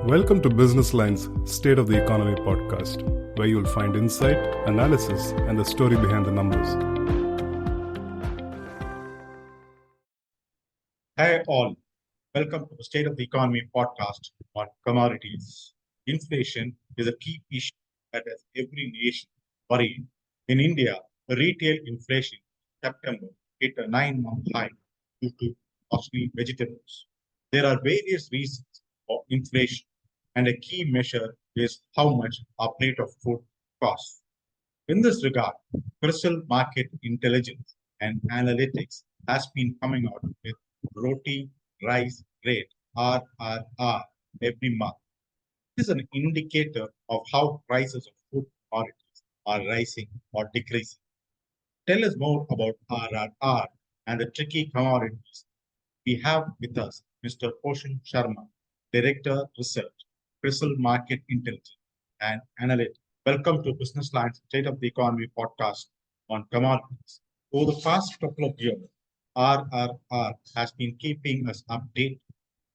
Welcome to Business Line's State of the Economy podcast, where you'll find insight, analysis, and the story behind the numbers. Hi all, welcome to the State of the Economy podcast on commodities. Inflation is a key issue that has every nation worried. In India, the retail inflation in September hit a 9-month high due to costly vegetables. There are various reasons for inflation, and a key measure is how much our plate of food costs. In this regard, Crisil Market Intelligence and Analytics has been coming out with Roti Rice Rate (RRR) every month. This is an indicator of how prices of food commodities are rising or decreasing. Tell us more about RRR and the tricky commodities. We have with us Mr. Pushan Sharma, Director Research, Crisil Market Intelligence and Analytics. Welcome to Business Line's State of the Economy podcast on commodities. Over the past couple of years, RRR has been keeping us updated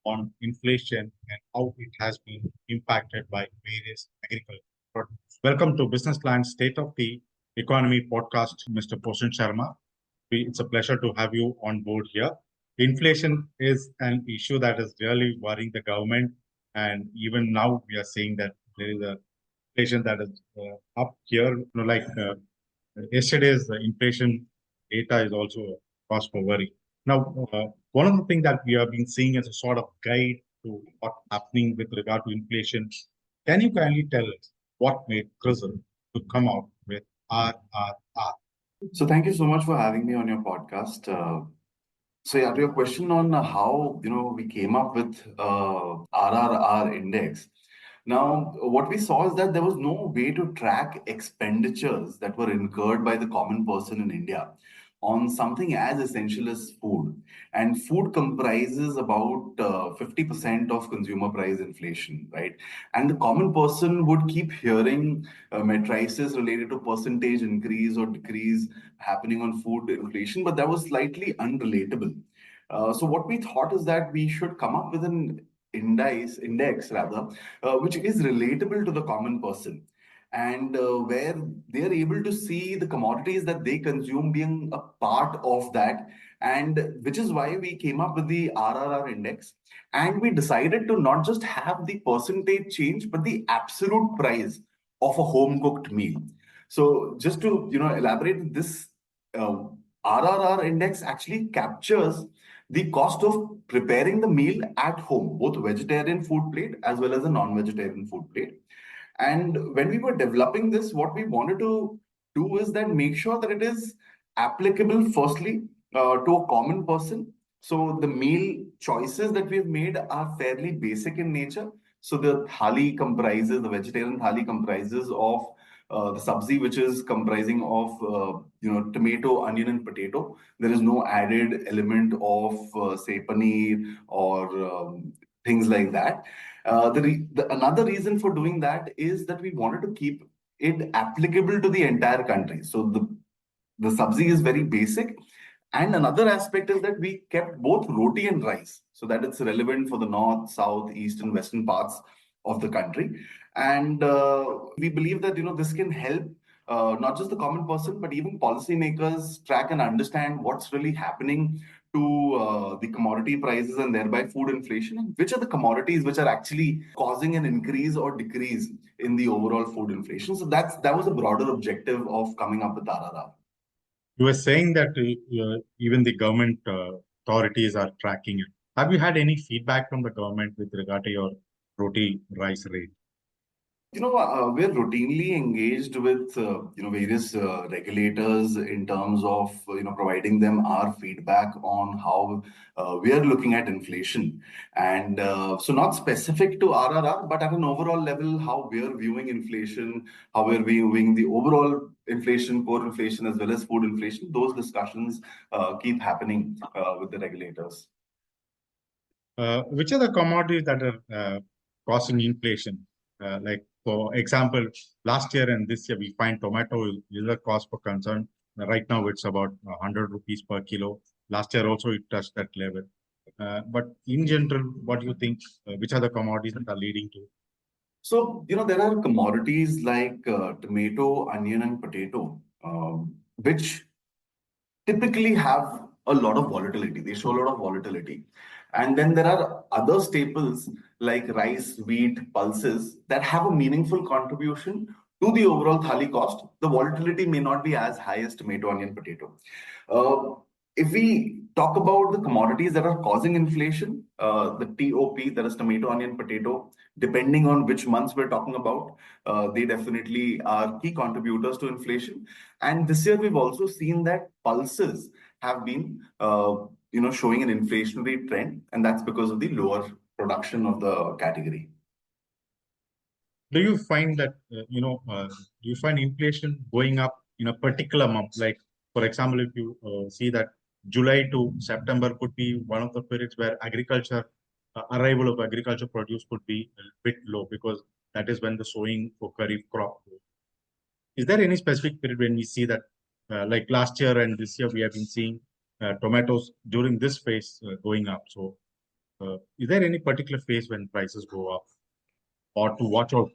on inflation and how it has been impacted by various agricultural products. Welcome to Business Line's State of the Economy podcast, Mr. Pushan Sharma. It's a pleasure to have you on board here. Inflation is an issue that is really worrying the government, and even now we are seeing that there is a inflation that is up here. Yesterday's inflation data is also a cause for worry. Now, one of the things that we have been seeing as a sort of guide to what's happening with regard to inflation, can you kindly tell us what made Crisil to come out with RRR? So thank you so much for having me on your podcast. To your question on how we came up with RRR index. Now, what we saw is that there was no way to track expenditures that were incurred by the common person in India on something as essential as food. And food comprises about 50% of consumer price inflation, right? And the common person would keep hearing matrices related to percentage increase or decrease happening on food inflation, but that was slightly unrelatable. So what we thought is that we should come up with an index rather, which is relatable to the common person, and where they're able to see the commodities that they consume being a part of that, and which is why we came up with the RRR index. And we decided to not just have the percentage change, but the absolute price of a home cooked meal. So just to elaborate, this RRR index actually captures the cost of preparing the meal at home, both vegetarian food plate as well as a non-vegetarian food plate. And when we were developing this, what we wanted to do is that make sure that it is applicable, firstly, to a common person. So the meal choices that we've made are fairly basic in nature. So the vegetarian thali comprises of the sabzi, which is comprising of tomato, onion, and potato. There is no added element of say paneer or things like that. Another reason for doing that is that we wanted to keep it applicable to the entire country. So the sabzi is very basic. And another aspect is that we kept both roti and rice so that it's relevant for the north, south, east, and western parts of the country. And we believe that this can help not just the common person, but even policymakers track and understand what's really happening to the commodity prices and thereby food inflation, and which are the commodities which are actually causing an increase or decrease in the overall food inflation. So that was a broader objective of coming up with RRR. You were saying that even the government authorities are tracking it. Have you had any feedback from the government with regard to your Roti Rice Rate? We're routinely engaged with various regulators in terms of providing them our feedback on how we are looking at inflation, and so not specific to RRR, but at an overall level, how we are viewing inflation, how we're viewing the overall inflation, core inflation, as well as food inflation. Those discussions keep happening with the regulators. Which are the commodities that are causing inflation? Like, for example, last year and this year, we find tomato is a cause for concern. Right now, it's about 100 rupees per kilo. Last year also, it touched that level. But in general, what do you think? Which are the commodities that are leading to? So, there are commodities like tomato, onion, and potato, which typically have a lot of volatility. They show a lot of volatility. And then there are other staples like rice, wheat, pulses that have a meaningful contribution to the overall thali cost. The volatility may not be as high as tomato, onion, potato. Uh, if we talk about the commodities that are causing inflation, the TOP, that is tomato, onion, potato, depending on which months we're talking about, they definitely are key contributors to inflation. And this year, we've also seen that pulses have been, showing an inflationary trend, and that's because of the lower production of the category. Do you find that do you find inflation going up in a particular month? Like, for example, if you see that July to September could be one of the periods where agriculture arrival of agriculture produce could be a bit low because that is when the sowing for kharif crop. Is there any specific period when we see that, like last year and this year, we have been seeing tomatoes during this phase going up? So, is there any particular phase when prices go up or to watch out?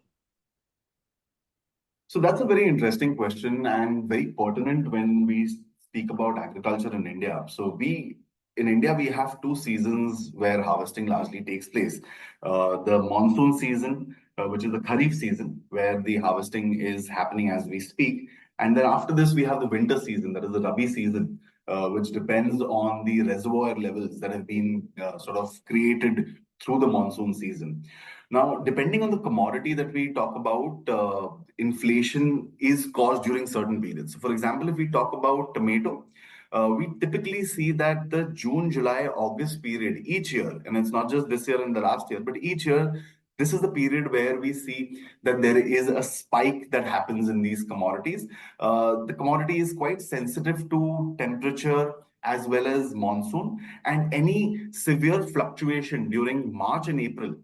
So that's a very interesting question and very pertinent when we speak about agriculture in India. So in India, we have two seasons where harvesting largely takes place. The monsoon season, which is the Kharif season, where the harvesting is happening as we speak. And then after this, we have the winter season, that is the Rabi season, which depends on the reservoir levels that have been sort of created through the monsoon season. Now, depending on the commodity that we talk about, inflation is caused during certain periods. So, for example, if we talk about tomato, we typically see that the June, July, August period each year, and it's not just this year and the last year, but each year, this is the period where we see that there is a spike that happens in these commodities. The commodity is quite sensitive to temperature as well as monsoon, and any severe fluctuation during March and April,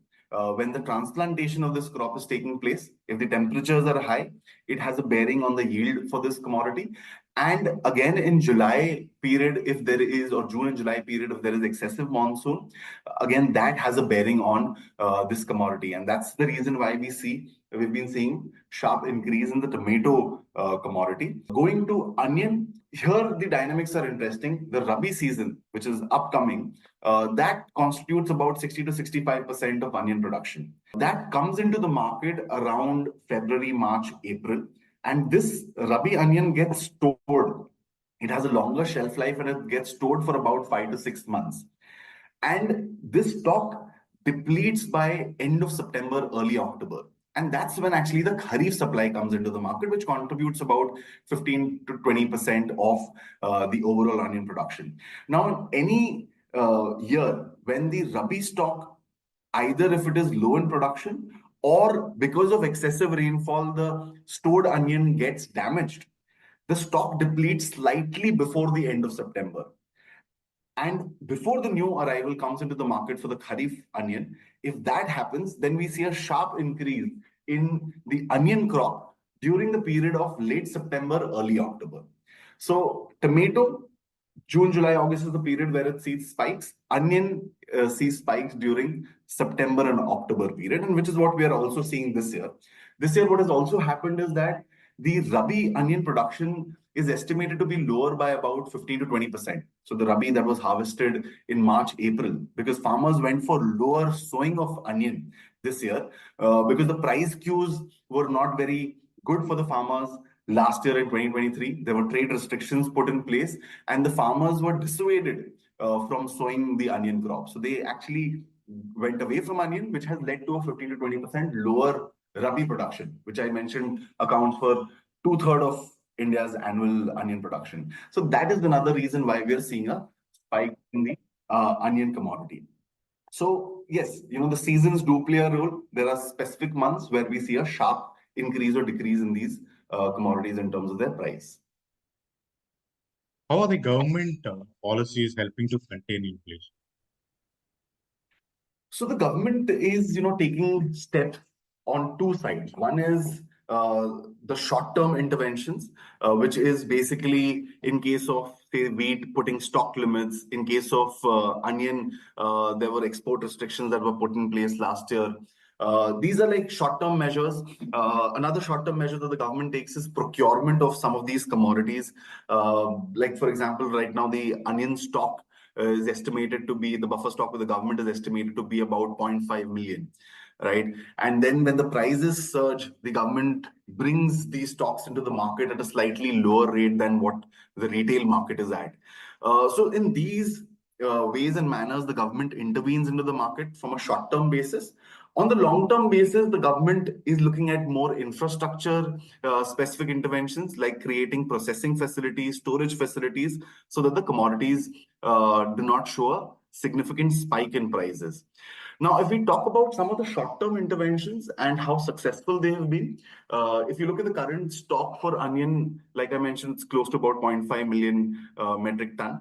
when the transplantation of this crop is taking place, if the temperatures are high, it has a bearing on the yield for this commodity. And again, in July period, if there is, or June and July period, if there is excessive monsoon, again, that has a bearing on this commodity. And that's the reason why we've been seeing sharp increase in the tomato commodity. Going to onion, here the dynamics are interesting. The Rabi season, which is upcoming, that constitutes about 60 to 65% of onion production. That comes into the market around February, March, April. And this Rabi onion gets stored. It has a longer shelf life and it gets stored for about 5 to 6 months. And this stock depletes by end of September, early October. And that's when actually the Kharif supply comes into the market, which contributes about 15 to 20% of the overall onion production. Now, any year when the Rabi stock, either if it is low in production or because of excessive rainfall, the stored onion gets damaged, the stock depletes slightly before the end of September. And before the new arrival comes into the market for the Kharif onion, if that happens, then we see a sharp increase in the onion crop during the period of late September, early October. So, tomato, June, July, August is the period where it sees spikes. Onion sees spikes during September and October period, and which is what we are also seeing this year. This year, what has also happened is that the Rabi onion production is estimated to be lower by about 15 to 20%. So the Rabi that was harvested in March, April, because farmers went for lower sowing of onion this year, because the price cues were not very good for the farmers. Last year in 2023, there were trade restrictions put in place, and the farmers were dissuaded from sowing the onion crop. So they actually went away from onion, which has led to a 15 to 20% lower Rabi production, which I mentioned accounts for two-thirds of India's annual onion production. So that is another reason why we are seeing a spike in the onion commodity. So yes, the seasons do play a role. There are specific months where we see a sharp increase or decrease in these commodities in terms of their price. How are the government policies helping to contain inflation? So the government is, taking steps on two sides. One is the short-term interventions, which is basically in case of say wheat, putting stock limits. In case of onion, there were export restrictions that were put in place last year. These are like short-term measures. Another short-term measure that the government takes is procurement of some of these commodities. Like for example, right now the onion stock is estimated to be, the buffer stock with the government is estimated to be about 0.5 million, right? And then when the prices surge, the government brings these stocks into the market at a slightly lower rate than what the retail market is at. So in these ways and manners, the government intervenes into the market from a short-term basis. On the long-term basis, the government is looking at more infrastructure specific interventions like creating processing facilities, storage facilities, so that the commodities do not show a significant spike in prices. Now, if we talk about some of the short-term interventions and how successful they have been, if you look at the current stock for onion, like I mentioned, it's close to about 0.5 million metric ton.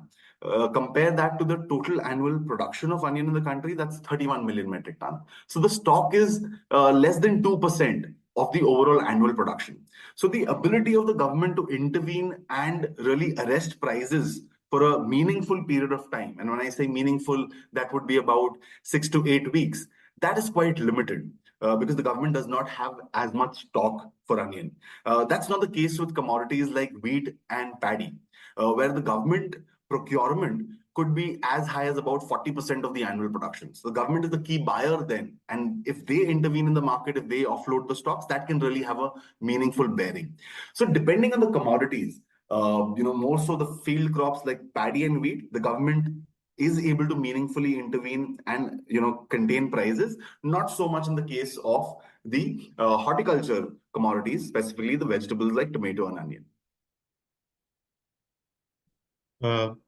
Compare that to the total annual production of onion in the country, that's 31 million metric ton. So the stock is less than 2% of the overall annual production. So the ability of the government to intervene and really arrest prices for a meaningful period of time, and when I say meaningful, that would be about 6 to 8 weeks, that is quite limited. Because the government does not have as much stock for onion. That's not the case with commodities like wheat and paddy, where the government procurement could be as high as about 40% of the annual production. So the government is the key buyer then. And if they intervene in the market, if they offload the stocks, that can really have a meaningful bearing. So depending on the commodities, more so the field crops like paddy and wheat, the government is able to meaningfully intervene and contain prices. Not so much in the case of the horticulture commodities, specifically the vegetables like tomato and onion.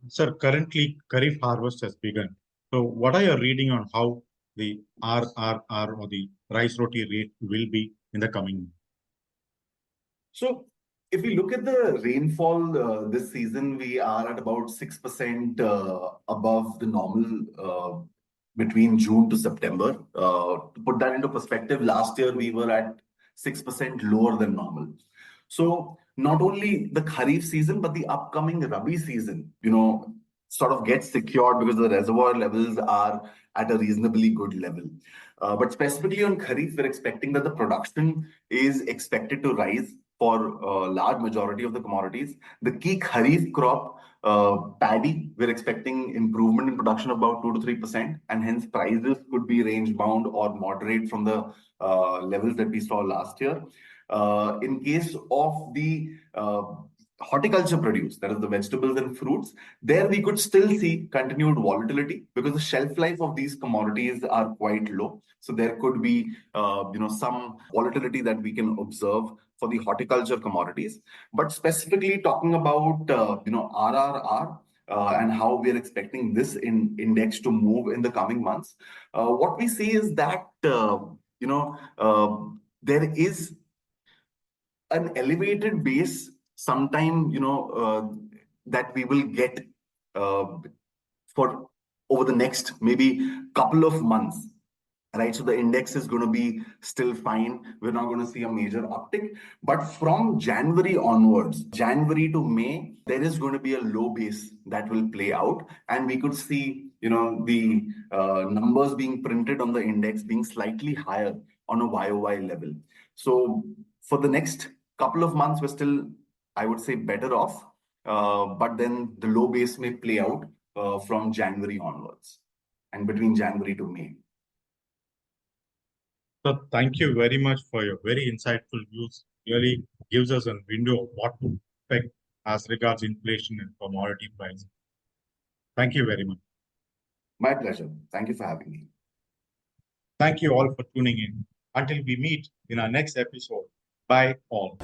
Sir, currently Kharif harvest has begun. So what are your reading on how the RRR or the rice roti rate will be in the coming month? So if we look at the rainfall this season, we are at about 6% above the normal between June to September. To put that into perspective, last year we were at 6% lower than normal. So not only the Kharif season, but the upcoming Rabi season, sort of gets secured because the reservoir levels are at a reasonably good level. But specifically on Kharif, we're expecting that the production is expected to rise for a large majority of the commodities. The key Kharif crop, paddy, we're expecting improvement in production of about 2 to 3%, and hence prices could be range bound or moderate from the levels that we saw last year. In case of the horticulture produce, that is the vegetables and fruits, there we could still see continued volatility because the shelf life of these commodities are quite low. So there could be some volatility that we can observe for the horticulture commodities. But specifically talking about RRR and how we are expecting this index to move in the coming months, what we see is that there is an elevated base sometime that we will get for over the next maybe couple of months, right? So the index is going to be still fine. We're not going to see a major uptick, but from January onwards, January to May, there is going to be a low base that will play out, and we could see the numbers being printed on the index being slightly higher on a YOY level. So for the next couple of months, we're still, I would say, better off, but then the low base may play out from January onwards and between January to May. So thank you very much for your very insightful views. Really gives us a window of what to expect as regards inflation and commodity prices. Thank you very much. My pleasure. Thank you for having me. Thank you all for tuning in. Until we meet in our next episode, bye all.